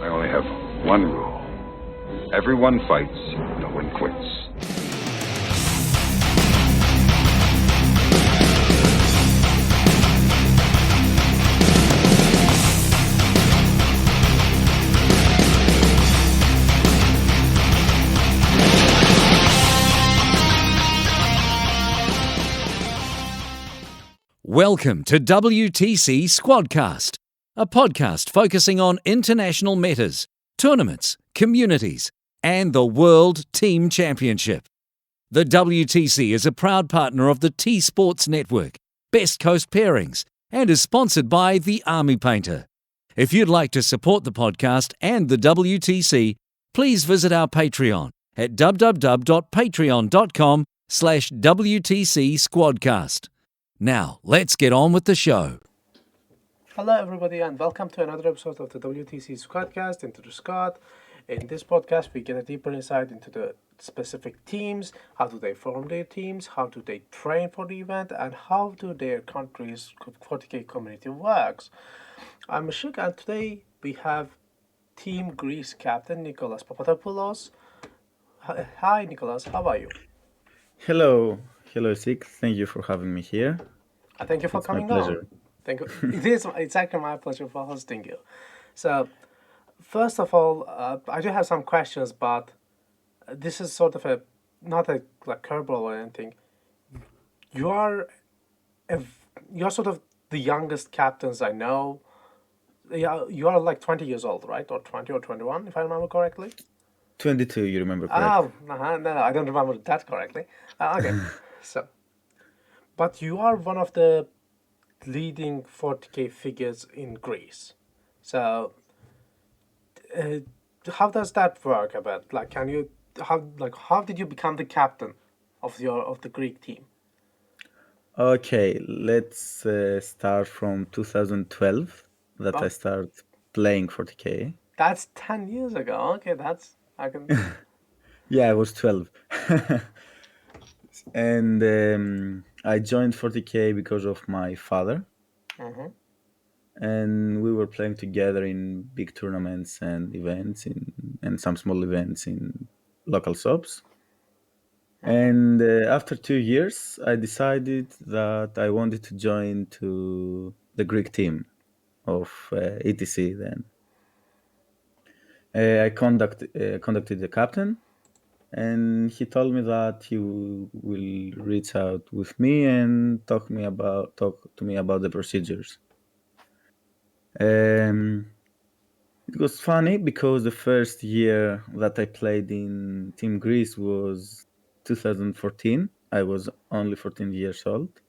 I only have one rule. Everyone fights, no one quits. Welcome to WTC Squadcast, a podcast focusing on international matters, tournaments, communities, and the World Team Championship. The WTC is a proud partner of the T-Sports Network, Best Coast Pairings, and is sponsored by The Army Painter. If you'd like to support the podcast and the WTC, please visit our Patreon at www.patreon.com/WTC Squadcast. Now, let's get on with the show. Hello, everybody, and welcome to another episode of the WTC Squadcast, Into the Squad. In this podcast, we get a deeper insight into the specific teams, how do they form their teams, how do they train for the event, and how do their country's 40k community works. I'm Işık, and today we have Team Greece captain Nikolas Papadopoulos. Hi, Nicolas, how are you? Hello, Işık. Thank you for having me here. Thank you for It's coming my pleasure. on. Thank you. It's actually my pleasure for hosting you. So, first of all, I do have some questions, but this is sort of not a curveball or anything. You're sort of the youngest captains I know. Yeah, you are like 20 years old, right? Or 20 or 21, if I remember correctly. 22, you remember correctly. No, I don't remember that correctly. Okay, so, but you are one of the leading 40k figures in Greece. So, how does that work? About how did you become the captain of the Greek team? Okay, let's start from 2012 that I started playing 40k. That's 10 years ago. Okay, I can. Yeah, I was 12. And I joined 40k because of my father. Mm-hmm. And we were playing together in big tournaments and events and some small events in local shops. And after 2 years, I decided that I wanted to join to the Greek team of ETC then. I contacted the captain, and he told me that he will reach out with me and talk to me about the procedures. It was funny because the first year that I played in Team Greece was 2014. I was only 14 years old.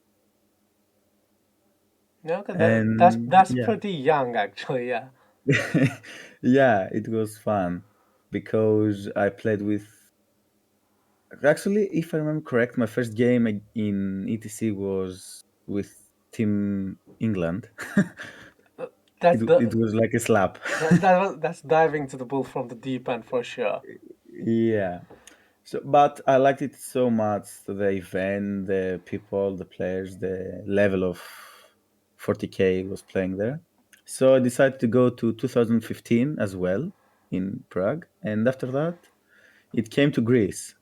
No, okay, And that's yeah. pretty young, actually. Yeah. Yeah, it was fun because I played with. Actually, if I remember correct, my first game in ETC was with Team England. It was like a slap. That's diving to the bull from the deep end for sure. Yeah. So, but I liked it so much, the event, the people, the players, the level of 40k was playing there. So I decided to go to 2015 as well in Prague. And after that, it came to Greece.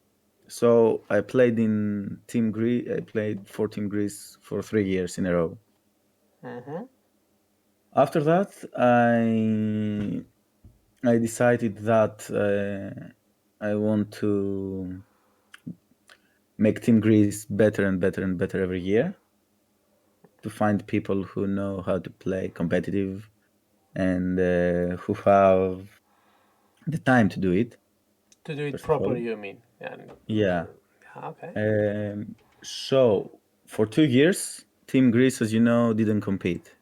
So I played in Team Greece. I played for Team Greece for 3 years in a row. Mm-hmm. After that, I decided that I want to make Team Greece better and better and better every year, to find people who know how to play competitive and who have the time to do it. To do it First of all. properly, you mean? Yeah. Okay. So for 2 years, Team Greece, as you know, didn't compete.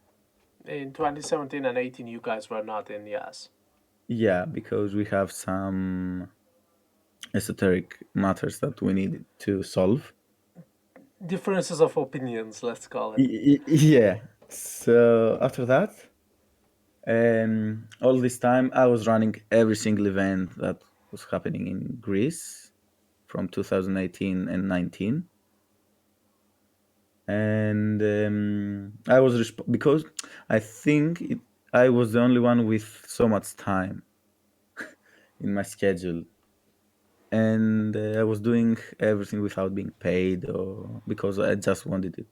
In 2017 and 18, you guys were not in, yes. Yeah, because we have some esoteric matters that we need to solve. Differences of opinions, let's call it. Yeah. So after that, all this time I was running every single event that was happening in Greece from 2018 and 19. And I was because I think I was the only one with so much time in my schedule, and I was doing everything without being paid or because I just wanted it.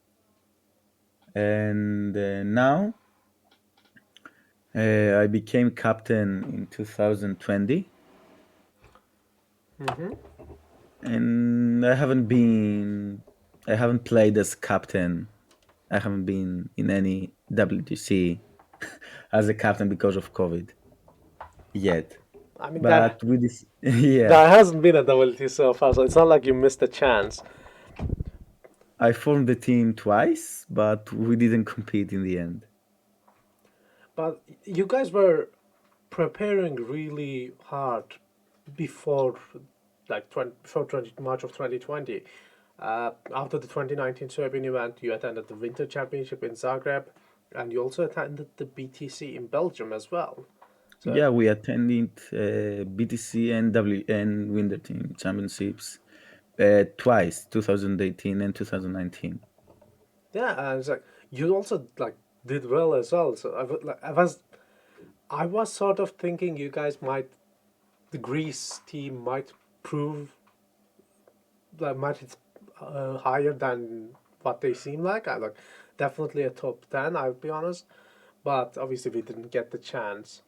And now I became captain in 2020, and I haven't played as captain. I haven't been in any WTC as a captain because of COVID yet. I mean, But with this, yeah, there hasn't been a WT so far, so it's not like you missed a chance. I formed the team twice, but we didn't compete in the end. But you guys were preparing really hard before, before 20, March of 2020. After the 2019 Serbian event, you attended the Winter Championship in Zagreb, and you also attended the BTC in Belgium as well. So, Yeah, we attended BTC and Winter Team Championships twice, 2018 and 2019. yeah, and it's like you also did well as well. So I was sort of thinking you guys might, the Greece team might prove that much higher than what they seem like. I like definitely a top 10. I'll be honest, but obviously we didn't get the chance.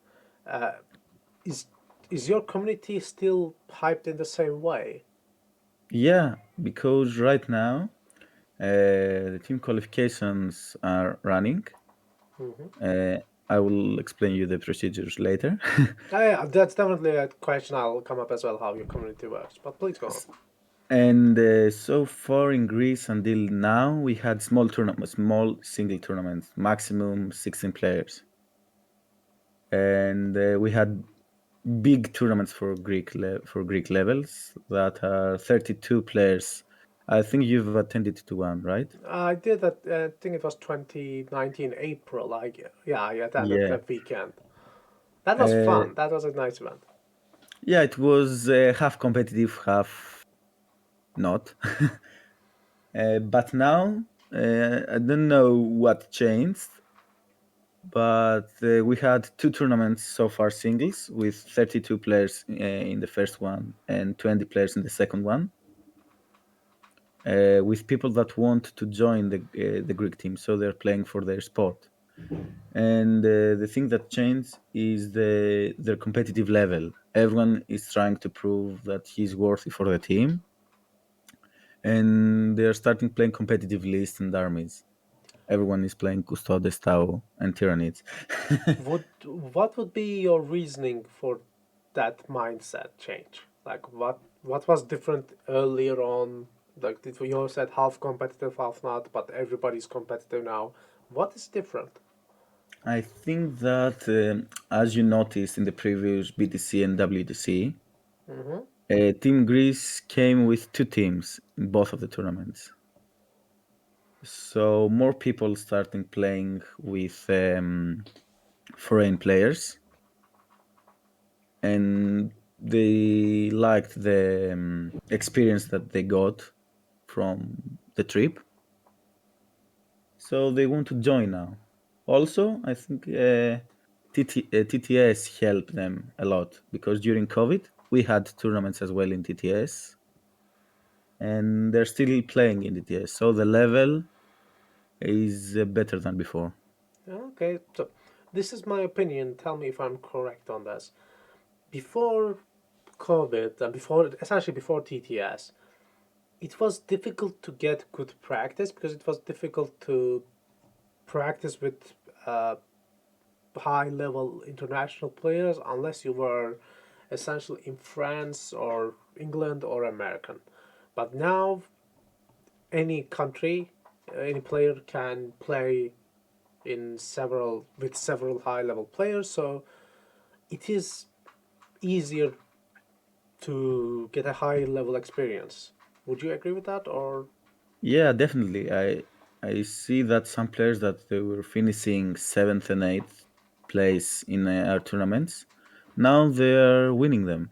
Uh, is is your community still hyped in the same way? Yeah, because right now the team qualifications are running. Uh, I will explain you the procedures later. Yeah, that's definitely a question I'll come up as well. How your community works, but please go on. And so far in Greece until now, we had small single tournaments, maximum 16 players. And we had big tournaments for Greek levels that are 32 players. I think you've attended to one, right? I did that. I think it was 2019 April. I attended Yeah. that weekend. That was Uh, fun. That was a nice event. yeah, it was half competitive, half not. But now, I don't know what changed, but we had two tournaments so far, singles, with 32 players in the first one and 20 players in the second one, with people that want to join the Greek team, so they're playing for their sport. And the thing that changed is their competitive level. Everyone is trying to prove that he's worthy for the team, and they're starting playing competitive lists and armies. Everyone is playing Custodes, Tau, and Tyranids. What would be your reasoning for that mindset change? Like what was different earlier on? Like you said half competitive, half not, but everybody's competitive now. What is different? I think that, as you noticed in the previous BTC and WTC, Team Greece came with two teams in both of the tournaments. So more people starting playing with foreign players, and they liked the experience that they got from the trip. So they want to join now. Also, I think TTS helped them a lot because during COVID we had tournaments as well in TTS, and they're still playing in TTS. So the level is better than before. Okay, so this is my opinion. Tell me if I'm correct on this. Before COVID and essentially before TTS, it was difficult to get good practice because it was difficult to practice with high level international players unless you were essentially in France or England or American. But now any country, any player can play in several high level players, so it is easier to get a high level experience. Would you agree with that or Yeah, definitely. I see that some players that they were finishing seventh and eighth place in our tournaments, now they are winning them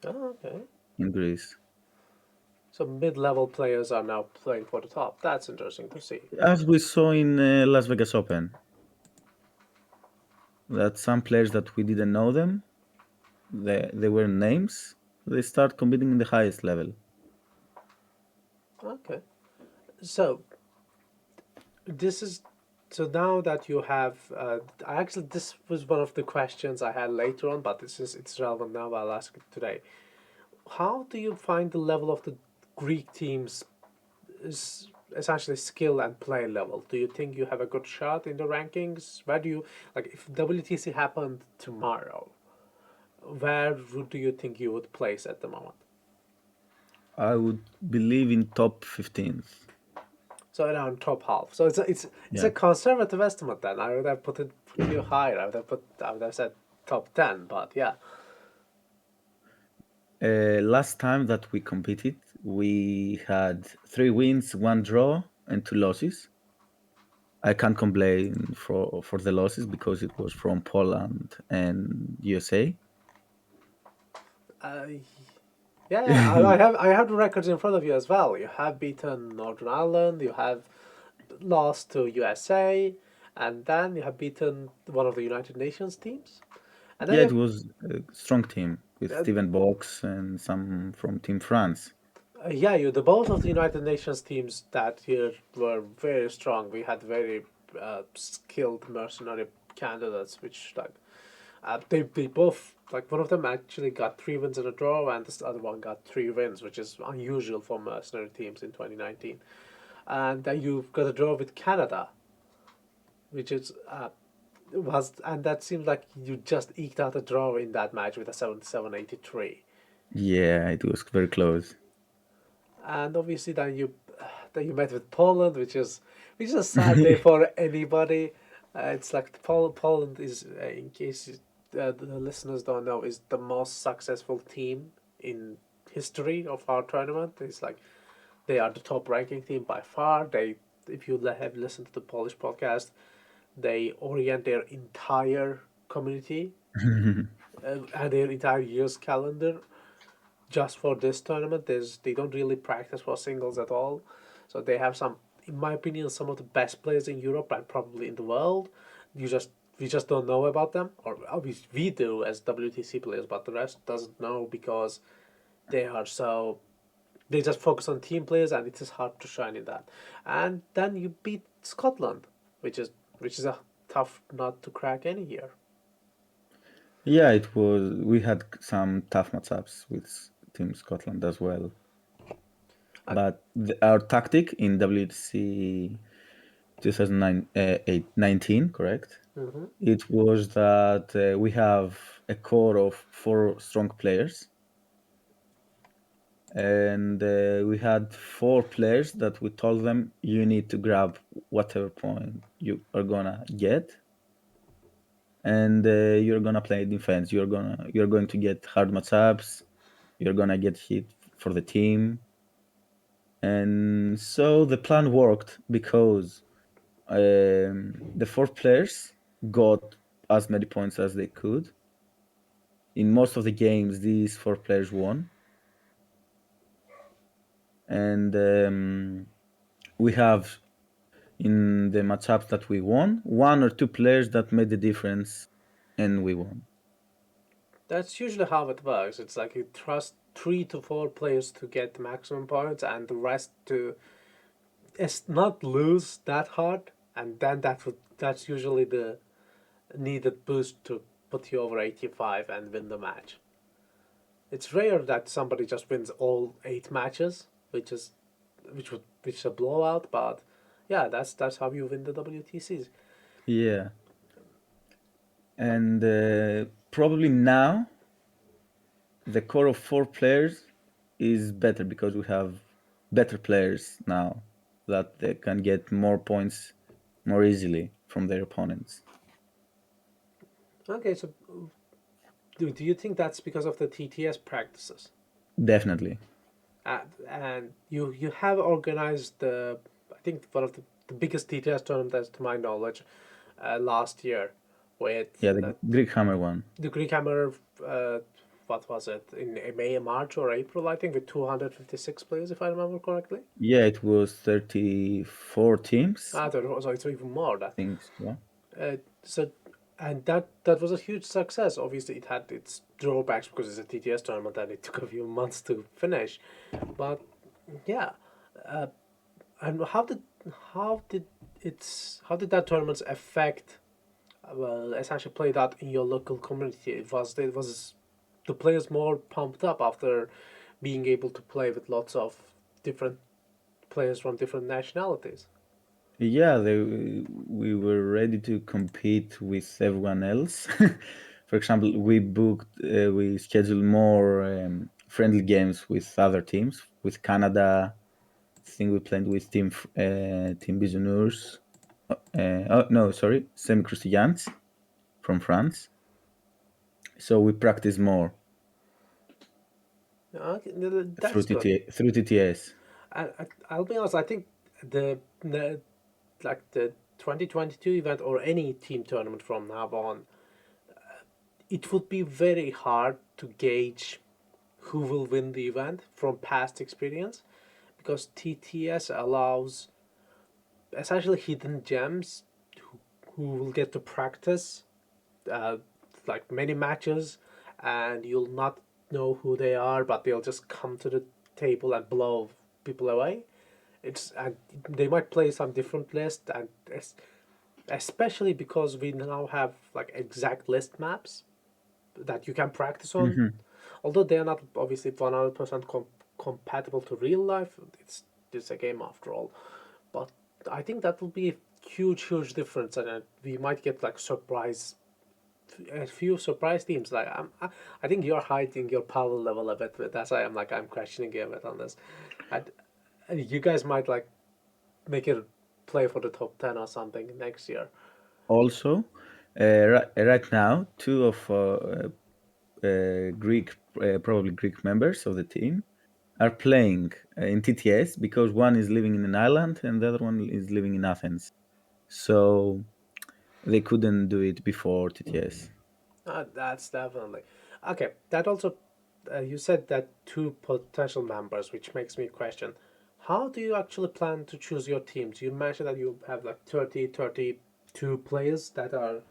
oh, okay. in Greece. So mid-level players are now playing for the top. That's interesting to see. As we saw in Las Vegas Open, that some players that we didn't know them, they were names. They start competing in the highest level. Okay. So this is so now that you have actually this was one of the questions I had later on, but it's relevant now. I'll ask it today. How do you find the level of the Greek teams is essentially skill and play level? Do you think you have a good shot in the rankings? Where do you like if WTC happened tomorrow? Where do you think you would place at the moment? I would believe in top 15th. So around top half. So it's Yeah. a conservative estimate then. I would have put you higher. I would have said top 10. But yeah, Last time that we competed, we had 3 wins, 1 draw, and 2 losses. I can't complain for the losses because it was from Poland and USA. uh, yeah. I have the records in front of you as well. You have beaten Northern Ireland. You have lost to USA, and then you have beaten one of the United Nations teams. And then Yeah, you it have, was a strong team with Steven Box and some from Team France. yeah, the both of the United Nations teams that year were very strong. We had very skilled mercenary candidates, which like they both like one of them actually got 3 wins and a draw, and this other one got 3 wins, which is unusual for mercenary teams in 2019. And then you've got a draw with Canada, which is and that seems like you just eked out a draw in that match with a 77-83. Yeah, it was very close. And obviously then you met with Poland, which is a sad day for anybody. It's like Poland is, in case the listeners don't know, is the most successful team in history of our tournament. It's like they are the top ranking team by far. If you have listened to the Polish podcast, they orient their entire community and their entire year's calendar just for this tournament. They don't really practice for singles at all, so they have some, in my opinion, some of the best players in Europe and probably in the world. We just don't know about them, or obviously we do as WTC players, but the rest doesn't know because they are so they just focus on team players, and it is hard to shine in that. And then you beat Scotland, which is a tough nut to crack any year. Yeah, it was. We had some tough matchups with Team Scotland as well. But our tactic in WTC 2019, correct? Mm-hmm. It was that we have a core of 4 strong players, and we had 4 players that we told them you need to grab whatever point you are gonna get, and you're gonna play defense. You're going to get hard matchups. You're gonna get hit for the team, and so the plan worked because the 4 players got as many points as they could. In most of the games, these 4 players won, and we have in the matchups that we won 1 or 2 players that made the difference, and we won. That's usually how it works. It's like you trust 3 to 4 players to get the maximum points, and the rest to not lose that hard, and then that's usually the needed boost to put you over 85 and win the match. It's rare that somebody just wins all 8 matches, which is a blowout, but yeah, that's how you win the WTCs. Yeah, and probably now the core of 4 players is better because we have better players now that they can get more points more easily from their opponents. Okay, so do you think that's because of the TTS practices? Definitely. And you have organized I think one of the biggest TTS tournaments to my knowledge last year with Yeah, the Greekhammer one. the Greekhammer. What was it in May, March, or April? I think with 256 players, if I remember correctly. Yeah, it was 34 teams. I don't know, so it's even more. I think, yeah. So and that was a huge success. Obviously, it had its drawbacks because it's a TTS tournament and it took a few months to finish. But yeah, uh, and how did how did that tournament affect well essentially played out in your local community? Was the players more pumped up after being able to play with lots of different players from different nationalities? Yeah, we were ready to compete with everyone else. For example, we scheduled more friendly games with other teams. With Canada, I think we played with Team Bisounours. Oh no, sorry, Semi Croustillants from France. So we practice more Okay, that's good. through TTS. I'll be honest. I think the like the 2022 event or any team tournament from now on, it would be very hard to gauge who will win the event from past experience because TTS allows essentially hidden gems who will get to practice uh, like many matches and you'll not know who they are but they'll just come to the table and blow people away. It's and they might play some different list and especially because we now have like exact list maps that you can practice on. Hmm. Although they are not obviously 100% compatible to real life, it's a game after all. But I think that will be a huge difference, and we might get like a few surprise teams. Like I think you're hiding your power level a bit. That's why I'm questioning you a bit on this. And you guys might like make it play for the top 10 or something next year. Also, right now, two of Greek, probably Greek members of the team are playing in TTS because one is living in an island and the other one is living in Athens. So they couldn't do it before TTS. That's definitely okay. That also, you said that two potential members, which makes me question, how do you actually plan to choose your teams? You mentioned that you have like 32 players that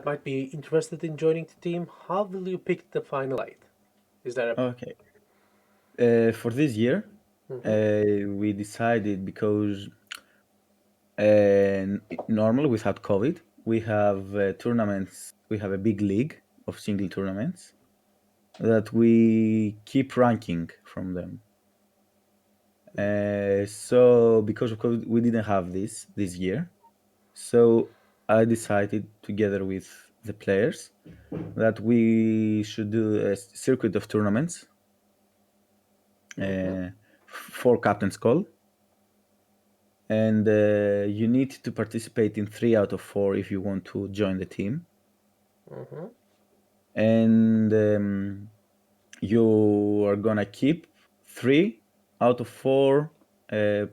might be interested in joining the team. How will you pick the final eight? Is there a Okay. For this year, Mhm. we decided because normally without COVID, we have tournaments. We have a big league of single tournaments that we keep ranking from them. So because of COVID, we didn't have this year. So I decided together with the players that we should do a circuit of tournaments, Mhm. 4 captains call, and you need to participate in 3 out of 4 if you want to join the team, Mhm. and you are gonna keep 3 out of 4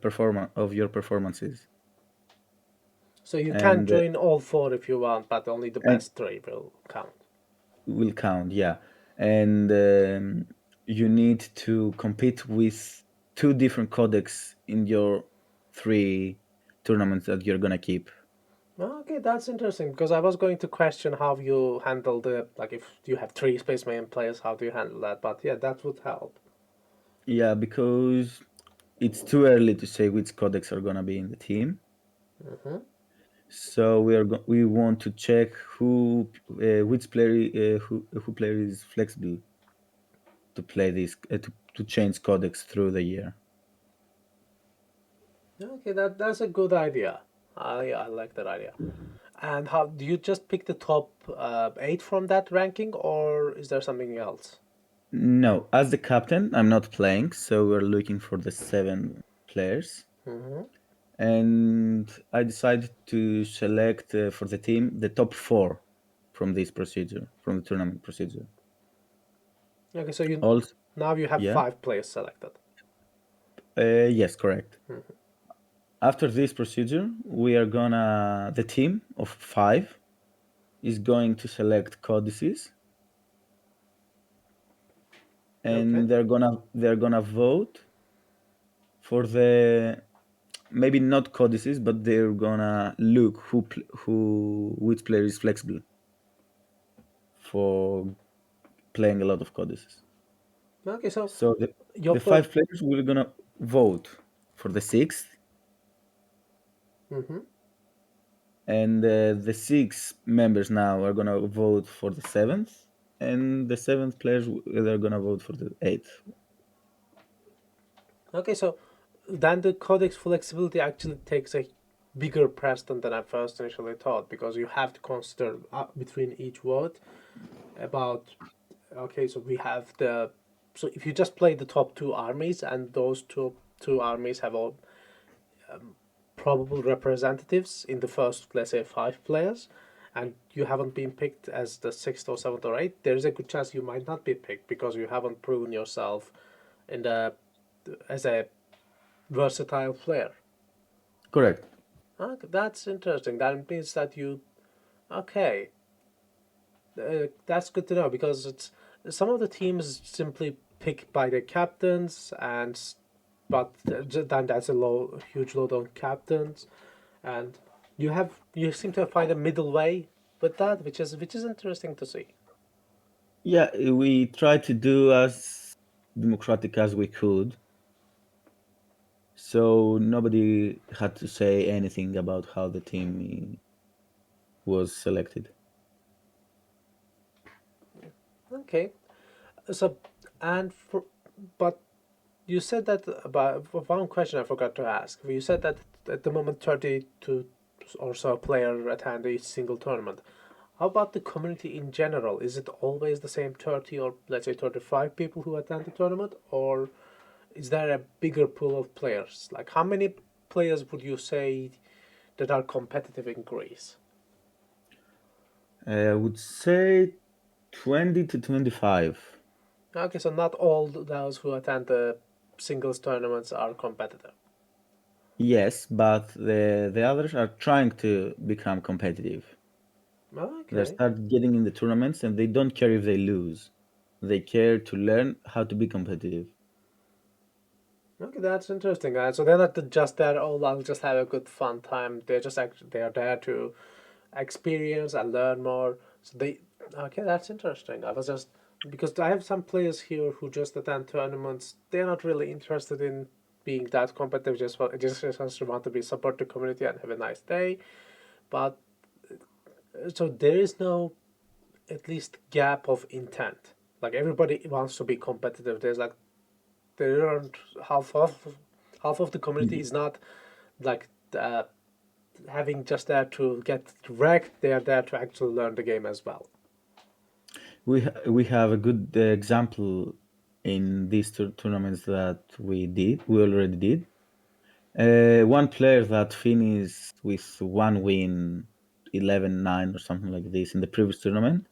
performance of your performances, So you can and join all four if you want, but only the and best three will count. will count, yeah. And you need to compete with 2 different codecs in your 3 tournaments that you're gonna keep. Okay, that's interesting because I was going to question how you handle the like if you have three Space Marine players, how do you handle that? But yeah, that would help. Yeah, because it's too early to say which codecs are gonna be in the team. Hmm. So we want to check which player who player is flexible to play this to change codecs through the year. Okay, that's a good idea. I like that idea. And how do you just pick the top eight from that ranking, or is there something else? No, as the captain, I'm not playing, so we're looking for the 7 players. Hmm. And I decided to select for the team the top 4 from this procedure, from the tournament procedure. Okay, so you Also, now you have yeah, five players selected. yes, correct. After this procedure, we are gonna the team of 5 is going to select codices, Okay. and they're gonna vote for the maybe not codices, but they're gonna look which player is flexible for playing a lot of codices. Okay, so So your the 5 players we're gonna vote for the sixth, Mm-hmm. and the 6 members now are gonna vote for the seventh, and the seventh players they're gonna vote for the eighth. Okay, so then the codex flexibility actually takes a bigger precedent than I first initially thought, because you have to consider between each vote about, okay, so we have so if you just play the top two armies, and those two armies have all probable representatives in the first, let's say, 5 players, and you haven't been picked as the sixth or seventh or eighth, there is a good chance you might not be picked because you haven't proven yourself in the as a versatile player. Correct. Okay, that's interesting. That means that okay, that's good to know, because it's some of the teams simply pick by their captains, but then that's a huge load on captains, and you seem to find a middle way with that, which is interesting to see. Yeah, we tried to do as democratic as we could, so nobody had to say anything about how the team was selected. Okay, so and for but you said that about one question I forgot to ask. You said that at the moment 32 or so player attend each single tournament. How about the community in general? Is it always the same 30 or let's say 35 people who attend the tournament, or is there a bigger pool of players? Like how many players would you say that are competitive in Greece? I would say 20 to 25. Okay, so not all those who attend the singles tournaments are competitive. Yes, but the others are trying to become competitive. They Okay. start getting in the tournaments and they don't care if they lose. They care to learn how to be competitive. Okay, that's interesting. So they're not just there. Oh, I'll just have a good fun time. They're just actually they are there to experience and learn more. So they okay, that's interesting. I was just because I have some players here who just attend tournaments. They're not really interested in being that competitive. Just want to be support the community and have a nice day. But so there is no at least gap of intent. Like everybody wants to be competitive. There aren't half of the community is not like having just there to get wrecked. They are there to actually learn the game as well. We have a good example in these tournaments that we already did. One player that finished with 1 win, 11-9 or something like this in the previous tournament,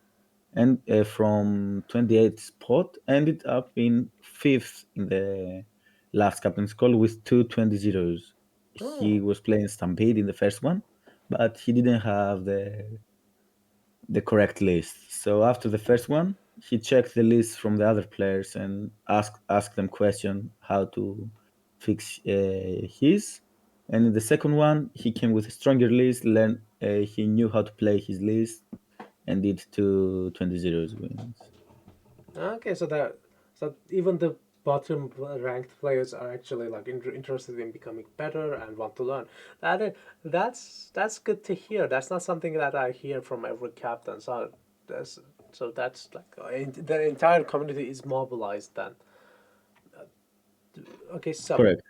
and from 28th spot ended up in 5th in the last captain's call with 2 20-0s. He Oh, was playing Stampede in the first one, but he didn't have the correct list. So after the first one, he checked the list from the other players and asked them question how to fix his. And in the second one, he came with a stronger list. Learned he knew how to play his list and did 2 20-0s wins. okay. So even the bottom ranked players are actually like interested in becoming better and want to learn. That's good to hear. That's not something that I hear from every captain. That's that's like the entire community is mobilized then. Okay, so Correct.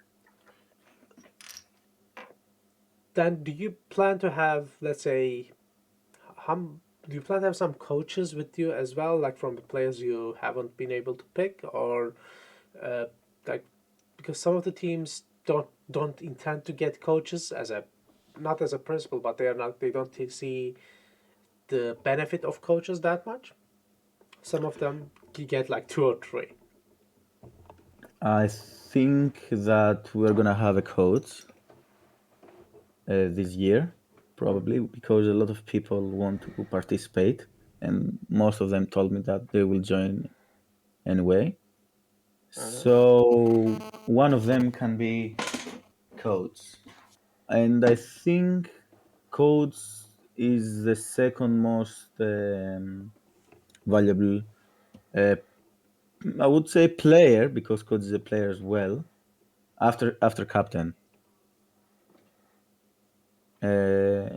then do you plan to have, let's say, how do you plan to have some coaches with you as well, like from the players you haven't been able to pick, or uh, like because some of the teams don't intend to get coaches as a not as a principal, but they don't see the benefit of coaches that much. Some of them you get like two or three. I think that we're gonna have a coach this year, probably because a lot of people want to participate, and most of them told me that they will join anyway. Uh-huh. So one of them can be coach. and I think codes is the second most valuable. Uh, I would say player because codes is a player as well. After captain,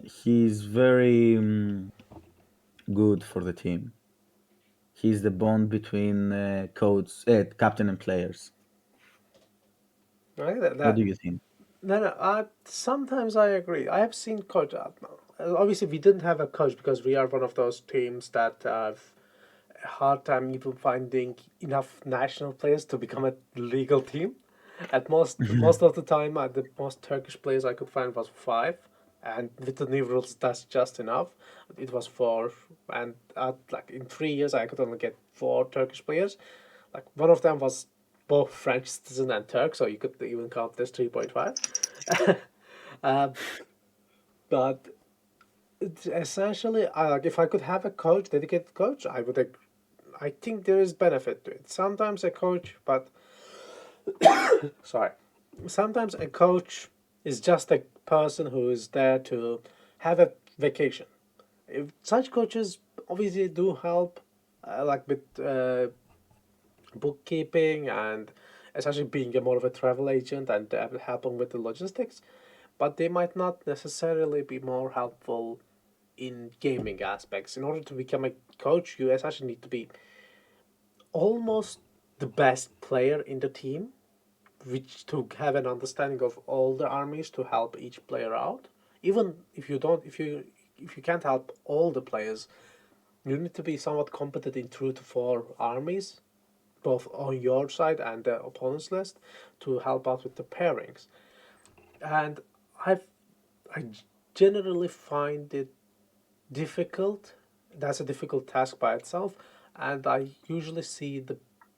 he's very good for the team. He's the bond between captain and players. I think that, What that do you think? no, no. Sometimes I agree. I have seen coach. Obviously, we didn't have a coach because we are one of those teams that have a hard time even finding enough national players to become a legal team. At most of the time, the most Turkish players I could find was five, and with the new rules, that's just enough. It was four, and like in 3 years, I could only get four Turkish players. Like one of them was both French citizen and Turk, so you could even count this 3.5. um, but essentially, like if I could have a coach, dedicated coach, I would. I think there is benefit to it. Sometimes a coach, but sorry, sometimes a coach is just a person who is there to have a vacation. If such coaches obviously do help, like with bookkeeping and essentially being a more of a travel agent and helping with the logistics, but they might not necessarily be more helpful in gaming aspects. In order to become a coach, you essentially need to be almost the best player in the team, which to have an understanding of all the armies to help each player out. Even if you don't, if you can't help all the players, you need to be somewhat competent in 2 to 4 armies, both on your side and the opponent's list, to help out with the pairings. And I've I generally find it difficult. That's a difficult task by itself, and I usually see the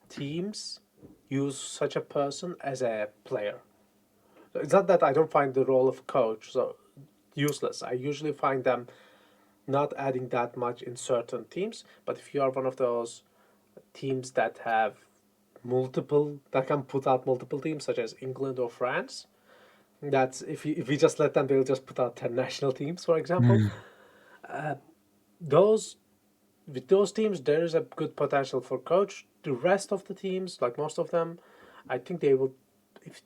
teams use such a person as a player. So it's not that I don't find the role of coach so useless. I usually find them not adding that much in certain teams. But if you are one of those teams that have multiple that can put out multiple teams, such as England or France, that's if we just let them, they'll just put out 10 national teams, for example. Mm. Those with those teams, there is a good potential for coach. The rest of the teams, like most of them, I think they will. If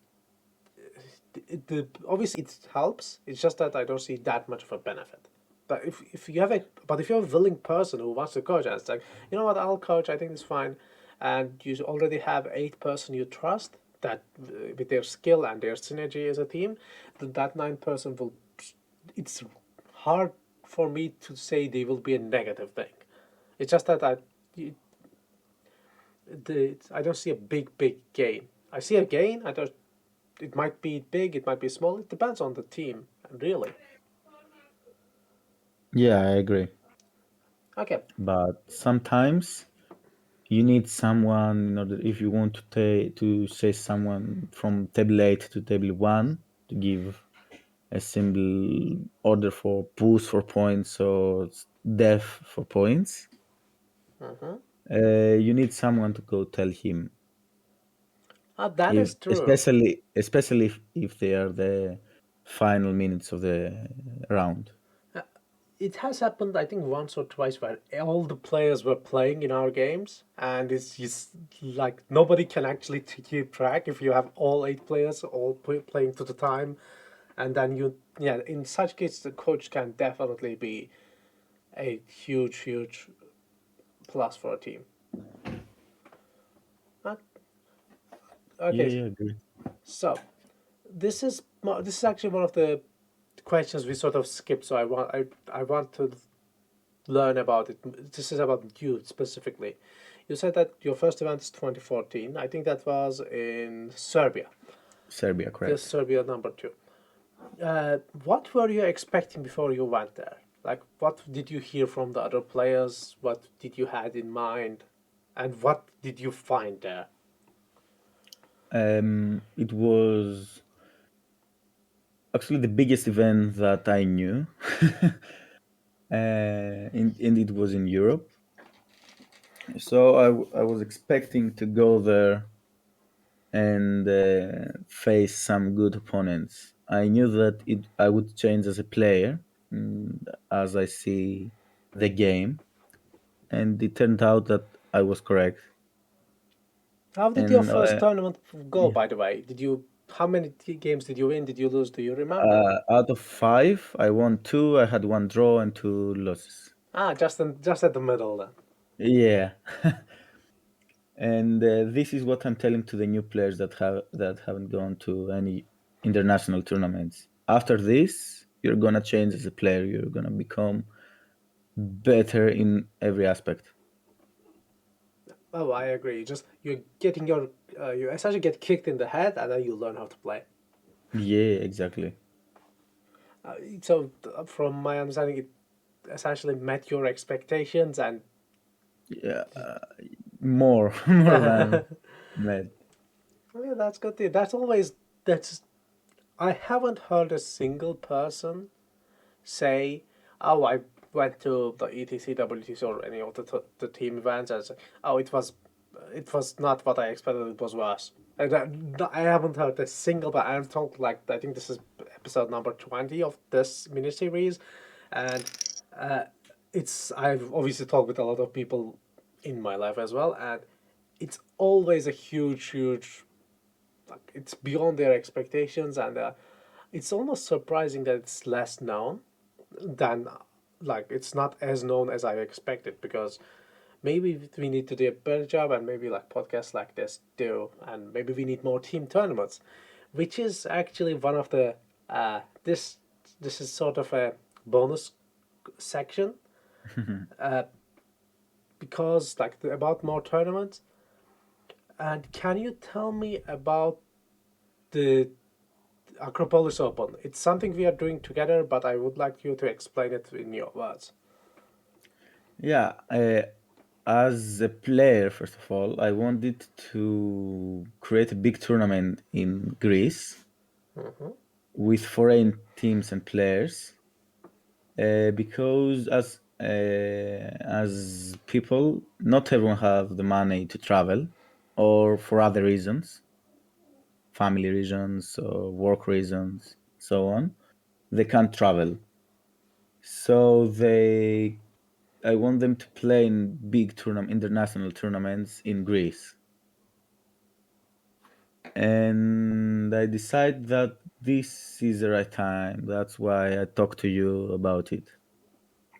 obviously it helps, it's just that I don't see that much of a benefit. But if you're a willing person who wants to coach, and it's like, you know what, I'll coach. I think it's fine, and you already have 8 person you trust that with their skill and their synergy as a team, then that 9 person will. It's hard for me to say they will be a negative thing. It's just that I don't see a big gain. I see a gain. I don't. It might be big. It might be small. It depends on the team, really. Yeah, I agree. Okay. But sometimes you need someone in order if you want to say someone from table 8 to table 1 to give a simple order for boost for points or def for points. Mm-hmm. You need someone to go tell him That if is true. especially if they are the final minutes of the round. Uh, It has happened, I think, once or twice where all the players were playing in our games, and it's just like nobody can actually keep track if you have all 8 players all playing to the time, and then yeah, in such cases, the coach can definitely be a huge plus for a team. Uh, Yeah, Okay, yeah, agree. so this is actually one of the questions we sort of skipped. So I want to learn about it. This is about you specifically. You said that your first event is 2014. I think that was in Serbia. Serbia, This correct. Serbia number two. What were you expecting before you went there? Like, what did you hear from the other players? What did you had in mind, and what did you find there? It was actually the biggest event that I knew, and it was in Europe. So I was expecting to go there and face some good opponents. I knew that I would change as a player, as I see the game, and it turned out that I was correct. How did your And first tournament go, yeah, by the way? How many games did you win? Did you lose? Do you remember? out of five, I won two. I had one draw and two losses. Ah, just at the middle then. Yeah, and this is what I'm telling to the new players that haven't gone to any international tournaments. After this, you're gonna change as a player. You're gonna become better in every aspect. Oh, I agree. You're getting you essentially get kicked in the head, and then you learn how to play. Yeah, exactly. From my understanding, it essentially met your expectations, and Yeah, more more than med. oh, yeah, that's good. That's always that's. I haven't heard a single person say, "Oh, I went to the ETC, WTC, or any of the team events," and say, "Oh, it was not what I expected. It was worse." I haven't heard a single, but I'm talking like I think this is episode number 20 of this miniseries, and uh, I've obviously talked with a lot of people in my life as well, and it's always a huge like it's beyond their expectations, and it's almost surprising that it's less known than like it's not as known as I expected, because maybe we need to do a better job, and maybe like podcasts like this do, and maybe we need more team tournaments, which is actually one of the this is sort of a bonus section, because about more tournaments. And can you tell me about the Acropolis Open? It's something we are doing together, but I would like you to explain it in your words. Yeah, as a player, first of all, I wanted to create a big tournament in Greece with foreign teams and players, because as people, not everyone have the money to travel, or for other reasons, family reasons or work reasons, so on. They can't travel, so I want them to play in big international tournaments in Greece. And I decide that this is the right time. That's why I talk to you about it.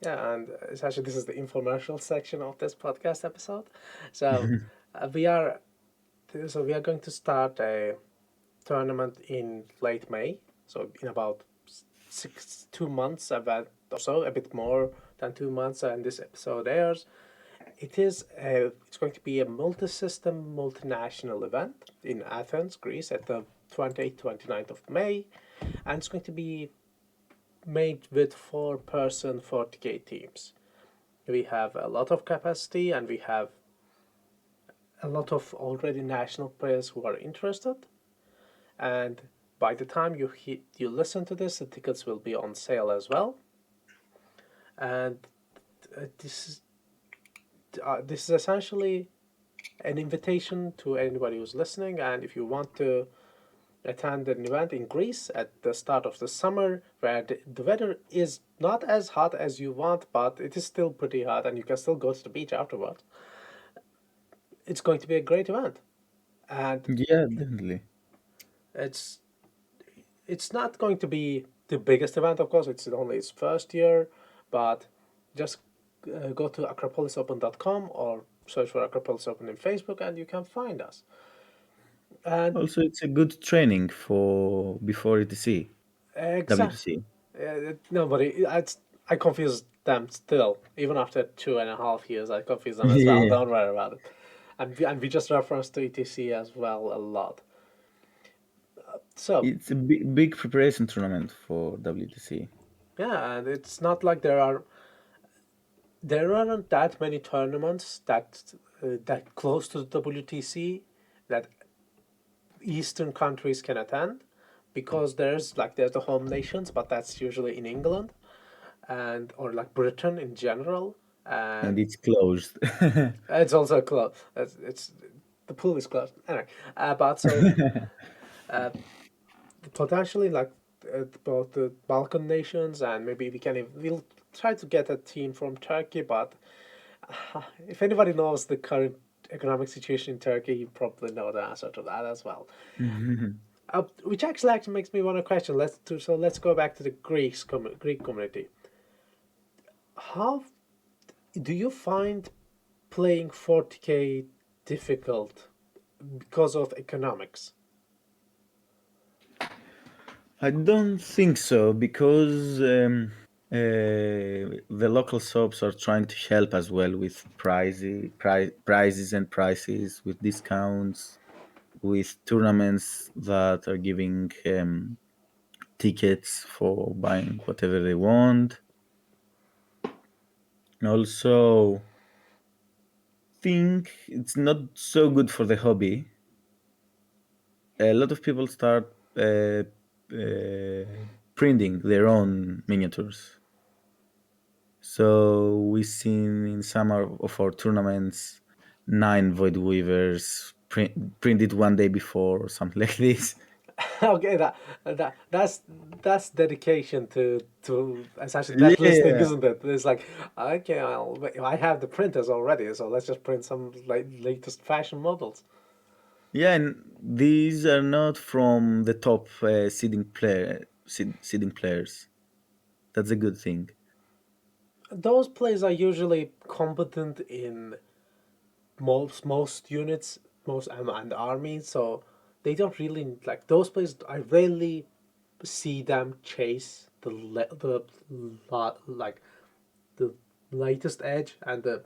Yeah, and essentially, this is the infomercial section of this podcast episode. So, we are we are going to start a tournament in late May. So, in about 2 months, about or so, a bit more than 2 months, and this episode airs. It's going to be a multi-system, multinational event in Athens, Greece, at the 28th, 29th of May, and it's going to be made with four-person 40k teams. We have a lot of capacity, and we have a lot of already national players who are interested. And by the time you listen to this, the tickets will be on sale as well. And this is essentially an invitation to anybody who's listening. And if you want to attend an event in Greece at the start of the summer, where the weather is not as hot as you want, but it is still pretty hot, and you can still go to the beach afterwards, it's going to be a great event. And Yeah, definitely. it's it's not going to be the biggest event, of course. It's only its first year, but just go to acropolisopen.com or search for Acropolis Open in Facebook, and you can find us. And Also, it's a good training for before ETC, exact, WTC. nobody. I confuse them still, even after 2.5 years. I confuse them as well. Yeah, Don't worry about it. And we just reference to ETC as well a lot. So it's a big preparation tournament for WTC. yeah, and it's not like there aren't that many tournaments that close to the WTC that Eastern countries can attend, because there's the home nations, but that's usually in England, and or like Britain in general, And and it's closed. it's also closed. It's the pool is closed anyway. But so potentially like about the Balkan nations, and maybe we'll try to get a team from Turkey. But if anybody knows the current economic situation in Turkey, you probably know the answer to that as well. Which actually makes me want to question. Let's go back to the Greek community. How do you find playing 40k difficult because of economics? I don't think so because the local shops are trying to help as well with prizes and prices, with discounts, with tournaments that are giving tickets for buying whatever they want. Also, think it's not so good for the hobby. A lot of people start printing their own miniatures. So we've seen in some of our tournaments 9 Void Weavers printed one day before or something like this. Okay, that's dedication to essentially that listing, Yeah, isn't it? It's like, okay, I have the printers already, so let's just print some latest fashion models. yeah, and these are not from the top seeding players. That's a good thing. Those players are usually competent in most units, most and armies, so they don't really like those players. I rarely see them chase like the latest edge and the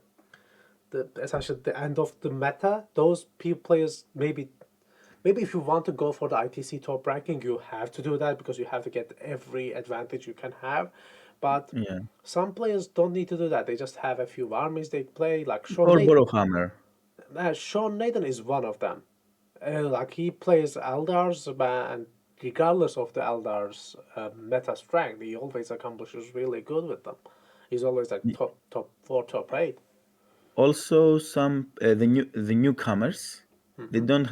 essentially the end of the meta. Those players maybe if you want to go for the ITC top ranking, you have to do that because you have to get every advantage you can have. But Yeah, some players don't need to do that. They just have a few armies they play, like or Borrowhammer. Sean Nathan is one of them. Like he plays Eldars, and regardless of the Eldars' meta strength, he always accomplishes really good with them. He's always like top 4, top 8. Also, some the newcomers, they don't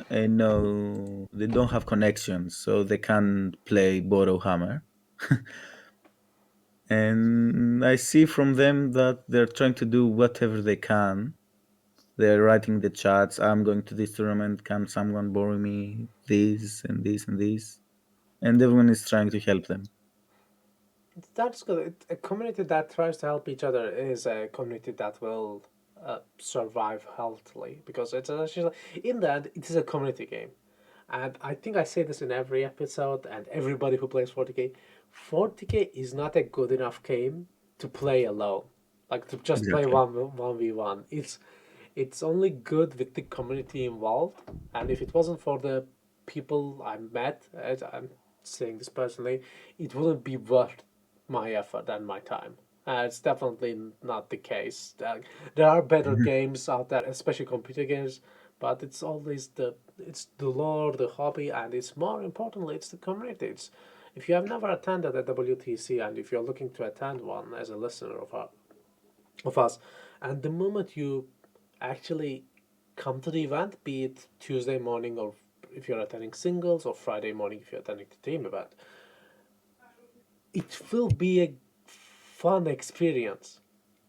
have connections, so they can't play Borrowhammer. And I see from them that they're trying to do whatever they can. They're writing the chats. I'm going to this tournament. Can someone borrow me this and this and this? And everyone is trying to help them. That's good. A community that tries to help each other is a community that will survive healthily because it's actually in the end it is a community game, and I think I say this in every episode. And everybody who plays 40k, 40k is not a good enough game to play alone, like to just play Exactly. 1v1. It's only good with the community involved, and if it wasn't for the people I met, I'm saying this personally, it wouldn't be worth my effort and my time. It's definitely not the case. There are better games out there, especially computer games, but it's the lore, the hobby, and it's more importantly, it's the community. If you have never attended a WTC and if you're looking to attend one as a listener of us, and the moment you actually come to the event, be it Tuesday morning or if you're attending singles, or Friday morning if you're attending the team event, it will be a fun experience.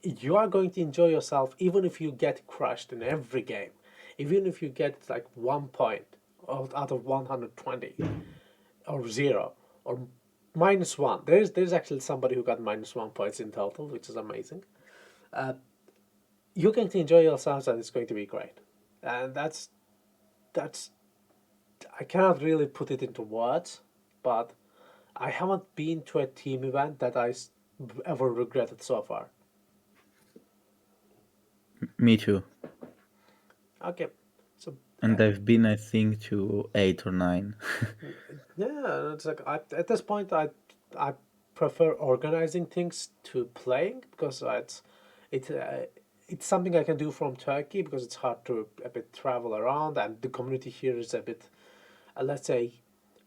You are going to enjoy yourself even if you get crushed in every game, even if you get like 1 point out of 120 or 0 or -1. There's actually somebody who got -1 points in total, which is amazing. You're going to enjoy yourselves and it's going to be great. And that's I cannot really put it into words, but I haven't been to a team event that ever regretted so far. Me too. Okay, so And I've been, I think, to 8 or 9. yeah, it's like at this point I prefer organizing things to playing because it's it's something I can do from Turkey because it's hard to a bit travel around, and the community here is a bit let's say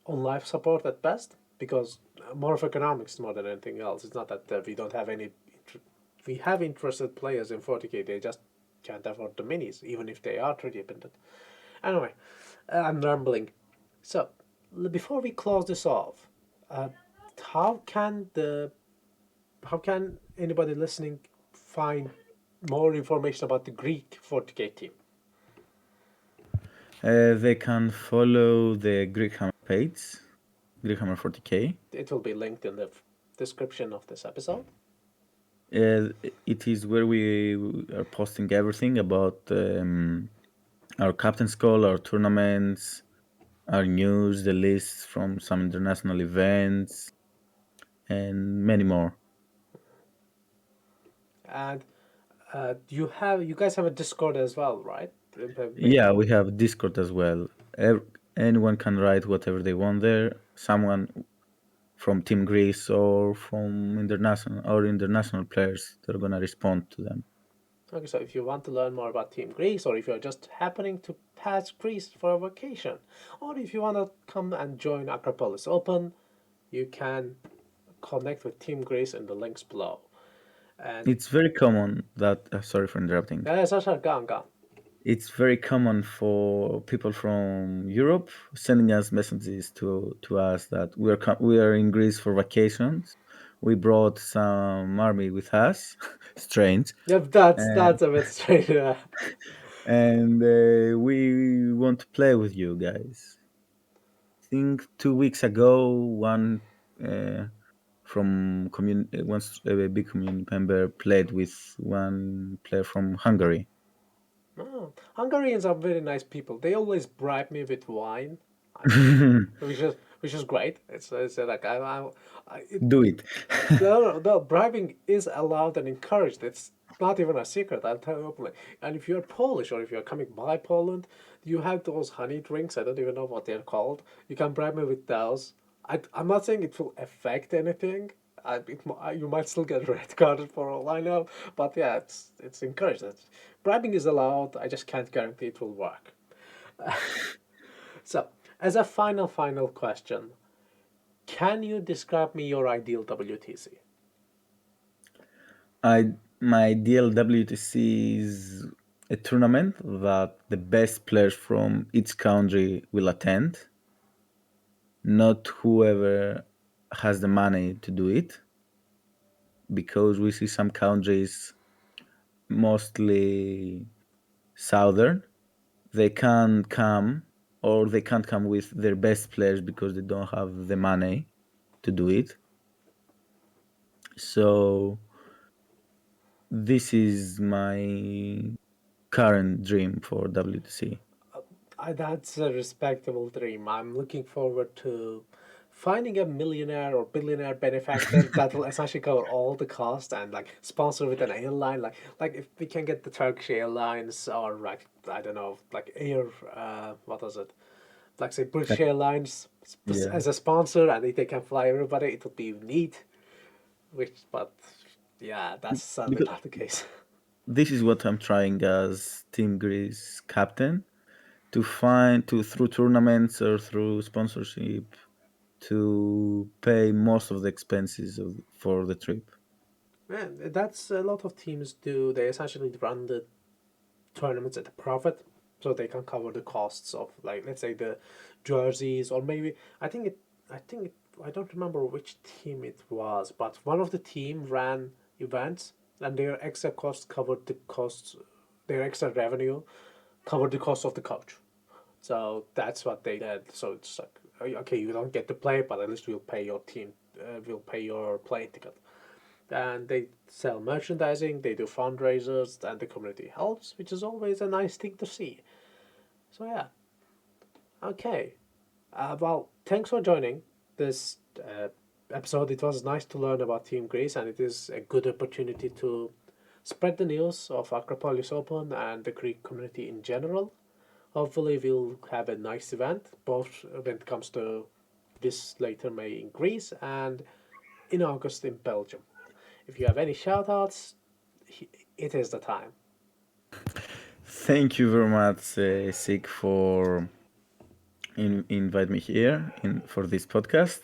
on life support at best because more of economics more than anything else. It's not that we don't have any. We have interested players in 40k. They just can't afford the minis, even if they are 3D printed. Anyway, I'm rambling. So before we close this off, how can anybody listening find more information about the Greek 40K team? They can follow the Greekhammer page, Greekhammer 40K. It will be linked in the description of this episode. It is where we are posting everything about our captain's call, our tournaments, our news, the lists from some international events, and many more. And you guys have a Discord as well, right? Yeah, we have Discord as well. Anyone can write whatever they want there. Someone from Team Greece or from international players, they're gonna respond to them. Okay, so if you want to learn more about Team Greece, or if you're just happening to pass Greece for a vacation, or if you want to come and join Acropolis Open, you can connect with Team Greece in the links below. And It's very common that sorry for interrupting. Gone. It's very common for people from Europe sending us messages to us that we are in Greece for vacations. We brought some army with us. Strange. Yeah, that's a bit strange. Yeah. And we want to play with you guys. I think 2 weeks ago, one from a big community member played with one player from Hungary. Oh, Hungarians are very nice people. They always bribe me with wine, which is great. It's like Do it. no, bribing is allowed and encouraged. It's not even a secret. I'll tell you openly. And if you're Polish or if you're coming by Poland, you have those honey drinks. I don't even know what they're called. You can bribe me with those. I'm not saying it will affect anything. You might still get red carded for all I know, but yeah, it's encouraged. Bribing is allowed. I just can't guarantee it will work. So, as a final question, can you describe me your ideal WTC? My ideal WTC is a tournament that the best players from each country will attend, not whoever has the money to do it, because we see some countries, mostly southern, they can't come or they can't come with their best players because they don't have the money to do it. So this is my current dream for WTC. That's a respectable dream. I'm looking forward to finding a millionaire or billionaire benefactor that will essentially cover all the cost and like sponsor with an airline. Like if we can get the Turkish Airlines or like I don't know, like Air what was it? Like say British Airlines Yeah. as a sponsor and if they can fly everybody, it would be neat. But yeah, that's sadly Because not the case. this is what I'm trying as Team Greece captain to through tournaments or through sponsorship to pay most of the expenses for the trip. Man, that's a lot of teams do. They essentially run the tournaments at a profit, so they can cover the costs of like let's say the jerseys or maybe I don't remember which team it was, but one of the team ran events and their extra costs covered the costs, their extra revenue covered the cost of the coach. So that's what they did. So it's like okay, you don't get to play, but at least we'll pay your team, we'll pay your plane ticket. And they sell merchandising, they do fundraisers, and the community helps, which is always a nice thing to see. So yeah, okay. Well, thanks for joining this episode. It was nice to learn about Team Greece, and it is a good opportunity to spread the news of Acropolis Open and the Greek community in general. Hopefully, we'll have a nice event, both when it comes to this later May in Greece and in August in Belgium. If you have any shoutouts, it is the time. Thank you very much, Sik, for invite me here for this podcast.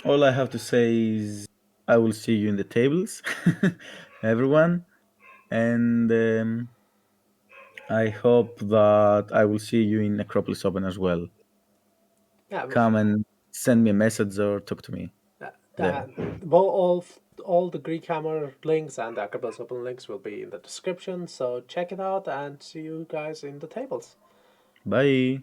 All I have to say is I will see you in the tables, everyone, and I hope that I will see you in Acropolis Open as well. Yeah, Come and send me a message or talk to me. All the Greekhammer links and the Acropolis Open links will be in the description, so check it out and see you guys in the tables. Bye.